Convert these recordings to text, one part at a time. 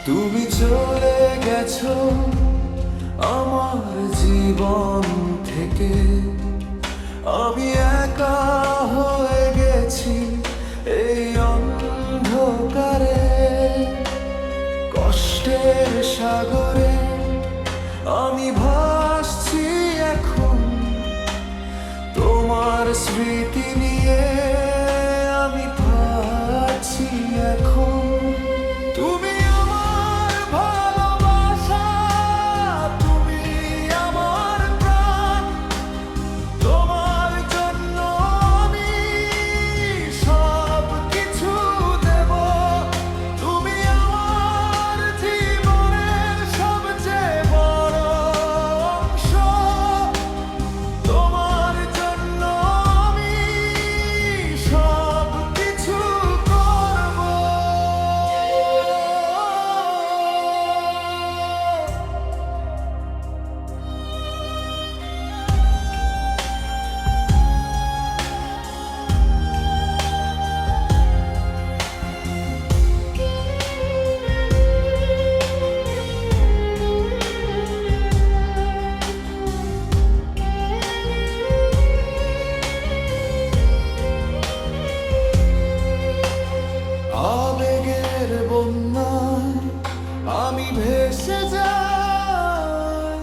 তুমি চলে গেছো আমার জীবন থেকে, আমি একা হয়ে গেছি এই অন্ধকারে। কষ্টের সাগরে আমি ভাসছি এখন, তোমার স্মৃতি নিয়ে আমি ভাবছি এখন। তুমি আবেগের বন্যায় আমি ভেসে যাই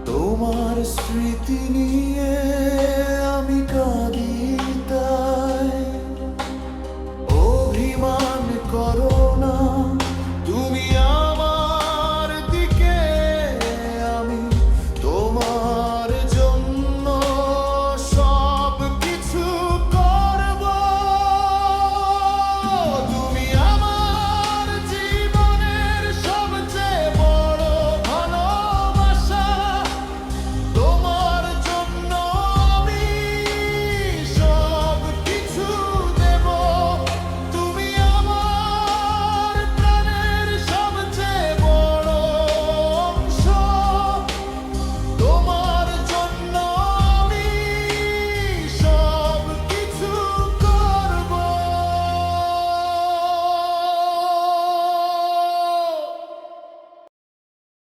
তোমার স্মৃতি নিয়ে।